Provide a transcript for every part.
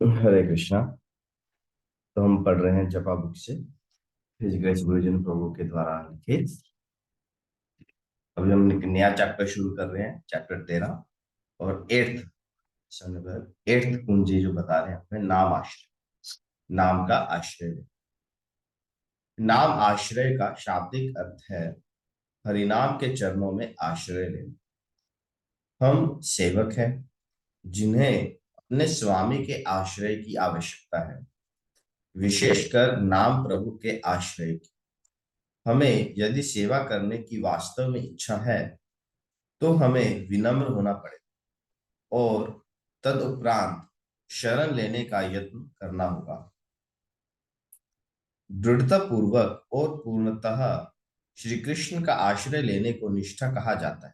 हरे कृष्णा। तो हम पढ़ रहे हैं जपा बुक से, हिज ग्रेस गुरुजन प्रभु के द्वारा लिखित। अभी हम एक नया चैप्टर शुरू कर रहे हैं, चैप्टर 13 और एट्थ कुंजी जो बता रहे हैं हमें, नाम आश्रय। नाम का आश्रय। नाम आश्रय का शाब्दिक अर्थ है हरिनाम के चरणों में आश्रय लेना। हम सेवक हैं जिन्हें अपने स्वामी के आश्रय की आवश्यकता है, विशेषकर नाम प्रभु के आश्रय की। हमें यदि सेवा करने की वास्तव में इच्छा है तो हमें विनम्र होना पड़ेगा और तदुपरांत शरण लेने का यत्न करना होगा। दृढ़ता पूर्वक और पूर्णतः श्री कृष्ण का आश्रय लेने को निष्ठा कहा जाता है।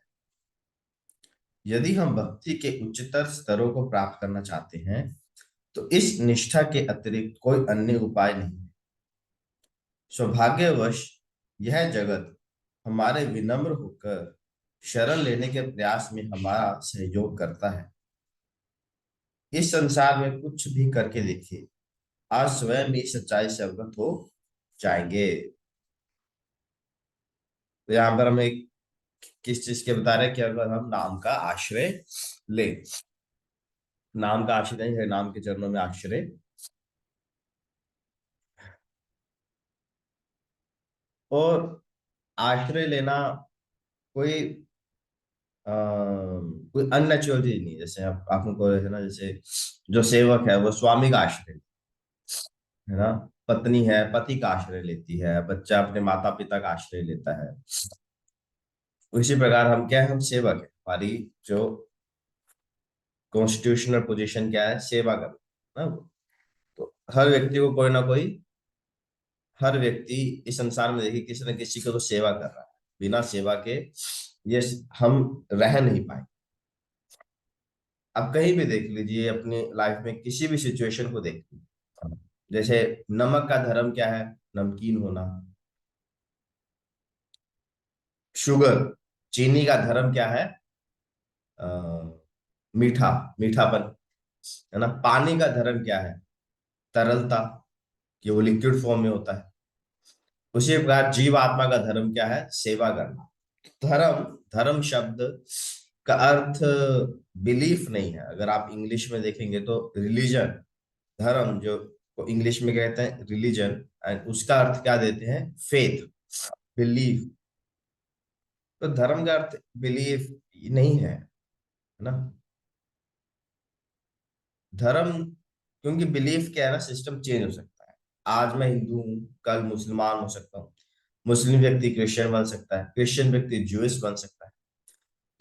यदि हम भक्ति के उच्चतर स्तरों को प्राप्त करना चाहते हैं तो इस निष्ठा के अतिरिक्त कोई अन्य उपाय नहीं है। सौभाग्यवश यह जगत हमारे विनम्र होकर शरण लेने के प्रयास में हमारा सहयोग करता है। इस संसार में कुछ भी करके देखिए, आज स्वयं इस सच्चाई से अवगत हो जाएंगे। तो यहाँ पर हमें किस चीज के बता रहे हैं कि अगर हम नाम का आश्रय ले, नाम का आश्रय नहीं है, नाम के चरणों में आश्रय। और आश्रय लेना कोई कोई अननेचुरल चीज नहीं है। जैसे आप आपको है ना, जैसे जो सेवक है वो स्वामी का आश्रय है ना, पत्नी है पति का आश्रय लेती है, बच्चा अपने माता पिता का आश्रय लेता है। उसी प्रकार हम क्या है, हम सेवक है। हमारी जो कॉन्स्टिट्यूशनल पोजीशन क्या है, सेवा करना ना। तो हर व्यक्ति को कोई ना कोई, हर व्यक्ति इस संसार में देखिए किसी न किसी को तो सेवा कर रहा है। बिना सेवा के ये हम रह नहीं पाए। आप कहीं भी देख लीजिए अपनी लाइफ में, किसी भी सिचुएशन को देख लीजिए। जैसे नमक का धर्म क्या है, नमकीन होना। शुगर, चीनी का धर्म क्या है, अ, मीठा, मीठापन है ना। पानी का धर्म क्या है, तरलता, कि वो लिक्विड फॉर्म में होता है। उसी प्रकार जीव आत्मा का धर्म क्या है, सेवा करना। धर्म, धर्म शब्द का अर्थ बिलीफ नहीं है। अगर आप इंग्लिश में देखेंगे तो रिलीजन, धर्म जो को इंग्लिश में कहते हैं रिलीजन, एंड उसका अर्थ क्या देते हैं, फेथ, बिलीफ। तो धर्म का अर्थ बिलीफ नहीं है ना। धर्म, क्योंकि बिलीफ क्या है ना, सिस्टम चेंज हो सकता है। आज मैं हिंदू हूँ, कल मुसलमान हो सकता हूँ। मुस्लिम व्यक्ति क्रिश्चियन बन सकता है, क्रिश्चियन व्यक्ति ज्यूइश बन सकता है।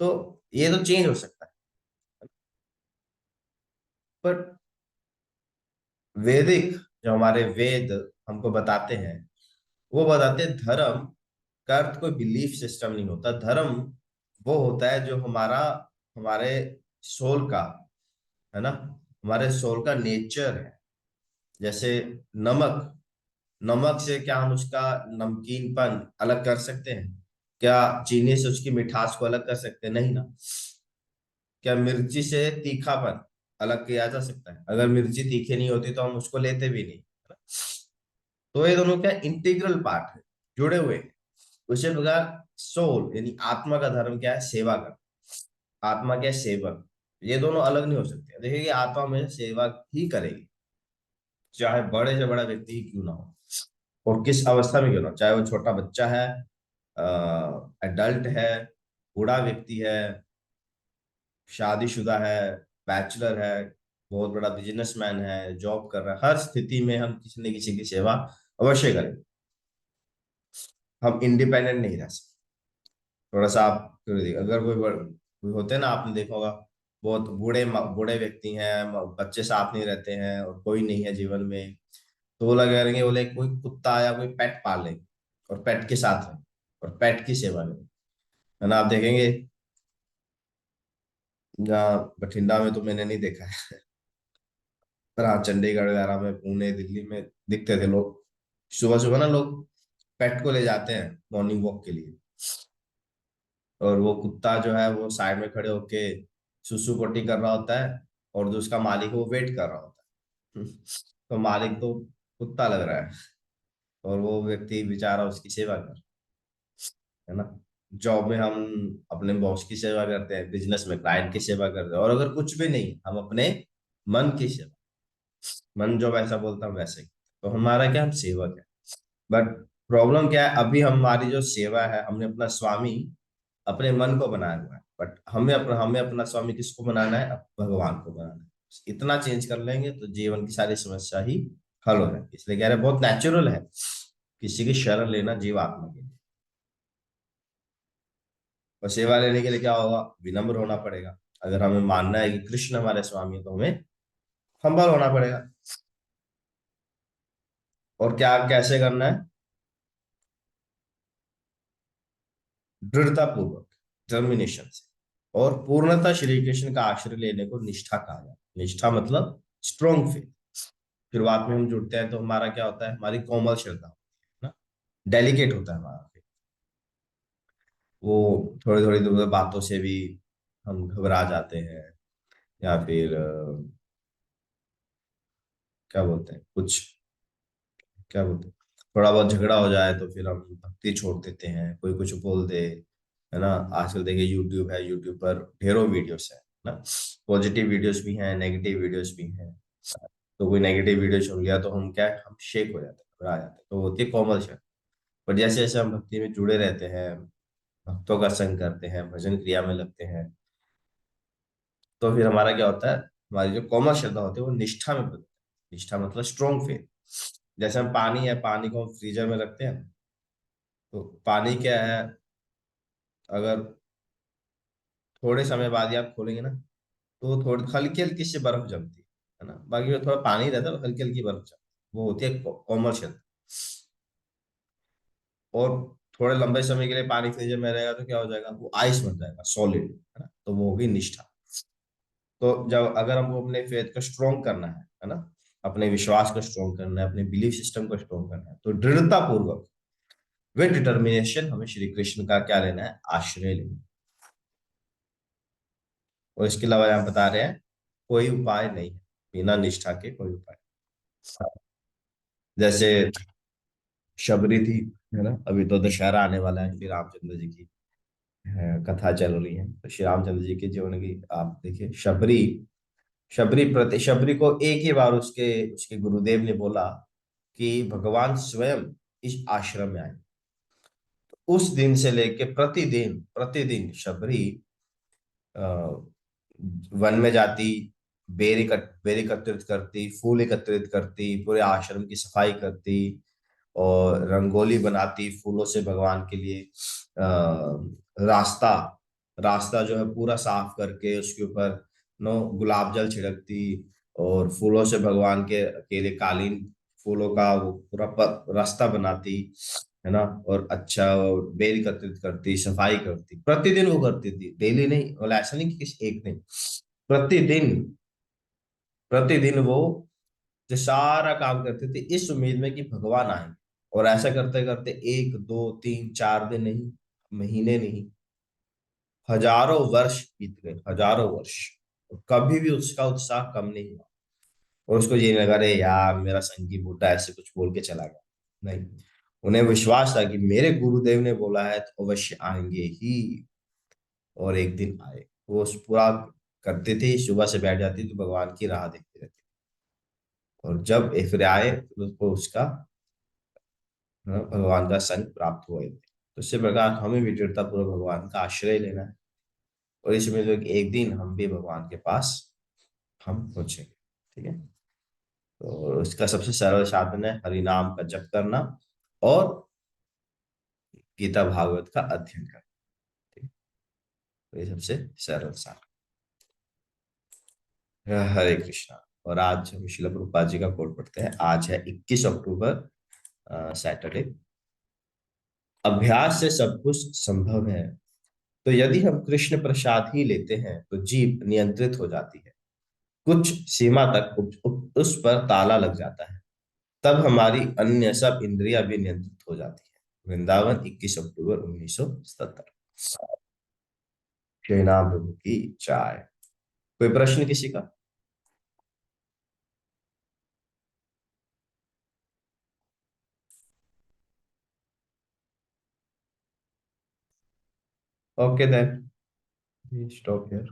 तो ये तो चेंज हो सकता है। पर वैदिक, जो हमारे वेद हमको बताते हैं, वो बताते हैं धर्म का अर्थ कोई बिलीफ सिस्टम नहीं होता। धर्म वो होता है जो हमारा, हमारे सोल का है ना, हमारे सोल का नेचर है। जैसे नमक, नमक से क्या हम उसका नमकीनपन अलग कर सकते हैं? क्या चीनी से उसकी मिठास को अलग कर सकते हैं? नहीं ना। क्या मिर्ची से तीखापन अलग किया जा सकता है? अगर मिर्ची तीखी नहीं होती तो हम उसको लेते भी नहीं। तो ये दोनों क्या इंटीग्रल पार्ट है, जुड़े हुए हैं। उसी प्रकार सोल यानी आत्मा का धर्म क्या है, सेवा का। आत्मा क्या है, सेवक। ये दोनों अलग नहीं हो सकते। देखिए आत्मा में सेवा ही करेगी, चाहे बड़े से बड़ा व्यक्ति ही क्यों ना हो, और किस अवस्था में क्यों ना हो। चाहे वो छोटा बच्चा है, एडल्ट है, बूढ़ा व्यक्ति है, शादीशुदा है, बैचलर है, बहुत बड़ा बिजनेसमैन है, जॉब कर रहा है, हर स्थिति में हम किसी न किसी की सेवा अवश्य करें। हम इंडिपेंडेंट नहीं रह सकते। थोड़ा सा आप अगर कोई होते हैं ना, आपने देखा होगा, बहुत बूढ़े बूढ़े व्यक्ति हैं, बच्चे साथ नहीं रहते हैं और कोई नहीं है जीवन में, तो वो लगे रहेंगे, बोले कोई कुत्ता या कोई पेट पाल लेंगे और पेट के साथ रहें और पेट की सेवा करें, है ना। आप देखेंगे, जहाँ बठिंडा में तो मैंने नहीं देखा है, पर हाँ चंडीगढ़ वगैरह में, पुणे दिल्ली में दिखते थे लोग। सुबह सुबह ना लोग पेट को ले जाते हैं मॉर्निंग वॉक के लिए, और वो कुत्ता जो है वो साइड में खड़े होके सुसु पोटी कर रहा होता है, और जो उसका मालिक है वो वेट कर रहा होता है। तो मालिक तो कुत्ता लग रहा है, और वो व्यक्ति बेचारा उसकी सेवा कर, है ना। जॉब में हम अपने बॉस की सेवा करते हैं, बिजनेस में क्लाइंट की सेवा करते हैं, और अगर कुछ भी नहीं, हम अपने मन की सेवा, मन जो वैसा बोलता हूँ वैसे ही। तो हमारा क्या, हम सेवक है। बट प्रॉब्लम क्या है, अभी हमारी जो सेवा है, हमने अपना स्वामी अपने मन को बनाया हुआ है। बट हमें अपना स्वामी किसको बनाना है, भगवान को बनाना है। इतना चेंज कर लेंगे तो जीवन की सारी समस्या ही हल हो जाएगी। इसलिए कह रहे हैं, बहुत नेचुरल है किसी की शरण लेना जीवात्मा के लिए। और सेवा लेने के लिए क्या होगा, विनम्र होना पड़ेगा। अगर हमें मानना है कि कृष्ण हमारे स्वामी है, तो हमें हम्बल होना पड़ेगा। और क्या, कैसे करना है, दृढ़ता पूर्वक, डिटर्मिनेशन से। और पूर्णतः श्री कृष्ण का आश्रय लेने को निष्ठा कहा जाता है। निष्ठा मतलब स्ट्रोंग फेथ। शुरुआत में हम जुड़ते हैं तो हमारा क्या होता है, हमारी कोमल श्रद्धा होती है ना, डेलिकेट होता है हमारा faith। वो थोड़ी थोड़ी दूर बातों से भी हम घबरा जाते हैं, या फिर क्या बोलते हैं, कुछ, क्या बोलते हैं, थोड़ा बहुत झगड़ा हो जाए तो फिर हम भक्ति छोड़ देते हैं, कोई कुछ बोल दे, है ना। आजकल देखिए यूट्यूब है, यूट्यूब पर ढेरों वीडियोस है ना। पॉजिटिव वीडियोस भी हैं, नेगेटिव वीडियोस भी हैं। तो कोई नेगेटिव वीडियो सुन लिया तो हम क्या है, हम शेक हो जाते हैं, घबरा जाते हैं, तो होती है कोमल क्षण। पर जैसे जैसे हम भक्ति में जुड़े रहते हैं, भक्तों का संग करते हैं, भजन क्रिया में लगते हैं, तो फिर हमारा क्या होता है, हमारी जो कोमल श्रद्धा होती है वो निष्ठा में बदलती है। निष्ठा मतलब स्ट्रोंग फेथ। जैसे हम पानी है, पानी को हम फ्रीजर में रखते हैं, तो पानी क्या है, अगर थोड़े समय बाद ही आप खोलेंगे ना, तो थोड़ी हल्की हल्की सी बर्फ जमती है ना। बाकी वो थोड़ा पानी रहता है, हल्की हल्की बर्फ जमती है। वो होती है कोमल श्रद्धा। और थोड़े लंबे समय के लिए पानी फ्रीजर में रहेगा तो क्या हो जाएगा, वो आइस बन जाएगा, सॉलिड, है ना। तो वो होगी निष्ठा। तो जब अगर हमको अपने फेथ को स्ट्रोंग करना है ना, अपने विश्वास को स्ट्रोंग करना है, अपने बिलीफ सिस्टम को स्ट्रोंग करना है, तो दृढ़ता पूर्वक, विद डिटर्मिनेशन, हमें श्री कृष्ण का क्या लेना है, आश्रय लेना है। और इसके अलावा यहाँ बता रहे हैं, कोई उपाय नहीं है, बिना निष्ठा के कोई उपाय। जैसे शबरी थी, है ना। अभी तो दशहरा आने वाला है, श्री रामचंद्र जी की कथा चल रही है, तो श्री रामचंद्र जी के जीवन की आप देखिए। शबरी, शबरी को एक ही बार उसके उसके गुरुदेव ने बोला कि भगवान स्वयं इस आश्रम में आए। उस दिन से लेके प्रतिदिन प्रतिदिन शबरी अ, वन में जाती, बेर एकत्रित करती, फूल एकत्रित करती, पूरे आश्रम की सफाई करती, और रंगोली बनाती फूलों से भगवान के लिए। रास्ता रास्ता जो है पूरा साफ करके उसके ऊपर गुलाब जल छिड़कती, और फूलों से भगवान के अकेले कालीन, फूलों का वो पूरा रास्ता बनाती, है ना। और अच्छा, और बेल एकत्रित करती, सफाई करती, प्रतिदिन वो करती थी, डेली नहीं, मतलब ऐसा नहीं कि किसी एक दिन, प्रतिदिन। प्रतिदिन वो जो सारा काम करते थे इस उम्मीद में कि भगवान आएंगे। और ऐसा करते करते एक दो तीन चार दिन नहीं, महीने नहीं, हजारों वर्ष बीत गए, हजारों वर्ष। और कभी भी उसका उत्साह कम नहीं हुआ। और उसको ये लगा, अरे यार मेरा संगी बूटा ऐसे कुछ बोल के चला गया, नहीं। उन्हें विश्वास था कि मेरे गुरुदेव ने बोला है तो अवश्य आएंगे ही। और एक दिन आए, वो उस पूरा करते थे, सुबह से बैठ जाती तो भगवान की राह देखते रहते। और जब एक फिर आए तो उसको उसका, भगवान का संग प्राप्त हुए थे। तो इसी प्रकार हमें भी दृढ़ता पूर्वक भगवान का आश्रय लेना है। और इसमें जो एक दिन हम भी भगवान के पास हम पहुंचेंगे। ठीक है। तो इसका सबसे सरल साधन है हरि नाम का जप करना, और गीता भागवत का अध्ययन करना। ठीक है? तो ये सबसे सरल साधन है। हरे कृष्णा। और आज हम श्रील प्रभुपाद जी का कोट पढ़ते हैं। आज है 21 अक्टूबर, सैटरडे। अभ्यास से सब कुछ संभव है, तो यदि हम कृष्ण प्रसाद ही लेते हैं तो जीभ नियंत्रित हो जाती है। कुछ सीमा तक उस पर ताला लग जाता है, तब हमारी अन्य सब इंद्रियां भी नियंत्रित हो जाती है। वृंदावन 21 अक्टूबर 1977। श्री नाम प्रभु की जय। कोई प्रश्न किसी का? Okay then, stop here.